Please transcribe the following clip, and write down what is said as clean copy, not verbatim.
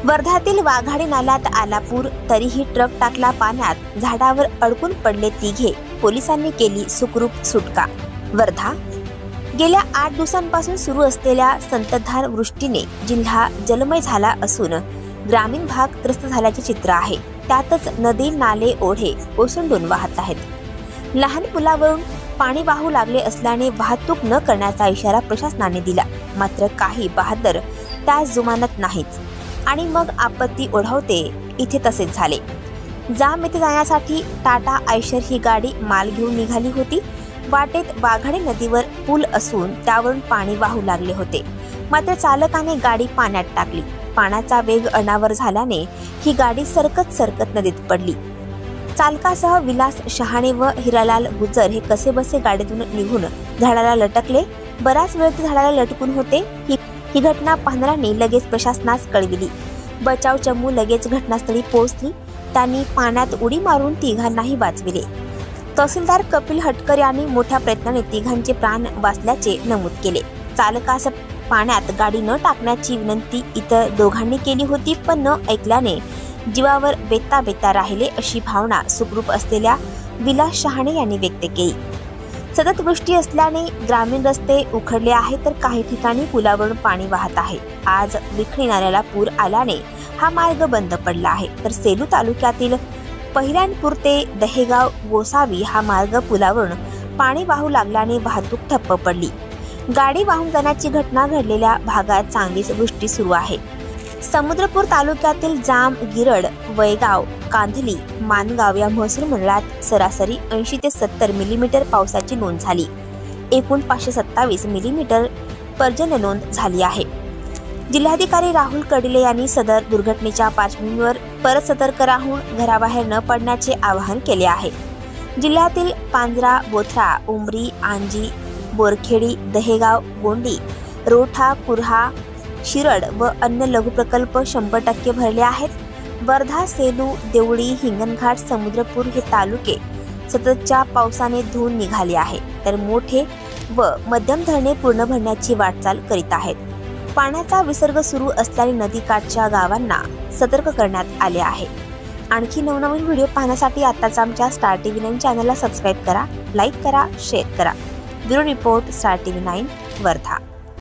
वर्ध्यातील वाघाडी नाल्यात आला पूर, तरीही ट्रक टाकला पाण्यात, झाडावर अडकून पडले तिघे, पोलिसांनी केली सुखरूप सुटका। वर्धा गेल्या 8 दिवसांपासून सुरू असलेल्या संततधार वृष्टीने जिल्हा जलमय झाला असून ग्रामीण भाग त्रस्त झाल्याचे चित्र आहे। त्यातच नदी नाले ओढे ओसंडून वाहत आहेत। लहान पुलावरून पाणी वाहू लागले असल्याने वाहतूक न करण्याचा इशारा प्रशासनाने दिला, मात्र काही बहादर त्यास जुमानत नाहीत आणि मग आपत्ती ओढवते इथे तसेच झाले। जाम येथे जाण्यासाठी टाटा आयशर ही गाडी माल घेऊन निघाली होती। वाटेत वाघाडी नदीवर पूल असून त्यावरून पाणी वाहू लागले होते, मात्र चालकाने गाडी पाण्यात टाकली। पाण्याचा वेग अनावर झाल्याने ही गाडी सरकत नदीत पडली। चालकासह विलास शहाणे व हिरालाल गुजर हे कसेबसे गाडीतून निघून झाडाला लटकले। बराच वेळ ते झाडाला लटकून होते। ही घटना पाहणाऱ्यांनी लगेच प्रशासनास कळविली। बचाव चमू लगेच घटनास्थळी पोहोचली। त्यांनी पाण्यात उडी मारून तिघांनाही वाचविले। तहसीलदार कपिल हटकर यांनी मोठ्या प्रयत्नाने तिघांचे प्राण वाचल्याचे नमूद केले। चालकास पाण्यात गाडी न टाकण्याची विनंती इतर दोघांनी केली होती, पण न ऐकल्याने जीवावर बेता राहिले अशी भावना सुखरूप असलेल्या विलास शहाणे यांनी व्यक्त केली। सतत वृष्टी असल्याने ग्रामीण रस्ते उखडले आहेत, तर काही ठिकाणी पुलावरून पाणी वाहत आहे। आज विखणी नाल्याला पूर आल्याने हा मार्ग बंद पडला आहे, तर सेलू तालुक्यातील पहिऱ्यांपूर ते दहेगाव गोसावी हा मार्ग पुलावरून पाणी वाहू लागल्याने वाहतूक ठप्प पडली। गाडी वाहून जाण्याची घटना घडलेल्या भागात चांगलीच वृष्टी सुरू आहे। समुद्रपूर तालुक्यातील जाम, गिरड, वैगाव, कांधली, मानगाव या महसूल मंडळात सरासरी 80 ते 70 मिलीमीटर पावसाची नोंद झाली। एकूण 527 मिलीमीटर पर्जन्य नोंद झाली आहे। जिल्हाधिकारी राहुल कर्डिले यांनी सदर दुर्घटनेच्या पार्श्वभूमीवर परत सतर्क राहून घराबाहेर न पडण्याचे आवाहन केले आहे। जिल्ह्यातील पांजरा, बोथरा, उमरी, आंजी, बोरखेडी, दहेगाव, गोंडी, रोठा, कुर्हा, शिरड व अन्य लघु प्रकल्प 100% भरले आहेत। वर्धा, सेलू, देवळी, हिंगणघाट, समुद्रपूर हे तालुके सततच्या पावसाने धुवून निघाले आहे, तर मोठे व मध्यम धरणे पूर्ण भरण्याची वाटचाल करीत आहेत। पाण्याचा विसर्ग सुरू असल्याने नदीकाठच्या गावांना सतर्क करण्यात आले आहे। आणखी नवनवीन व्हिडिओ पाहण्यासाठी आताच आमच्या स्टार टीव्ही 9 चॅनलला सबस्क्राईब करा, लाईक करा, शेअर करा। Bureau report, star TV 9 Wardha.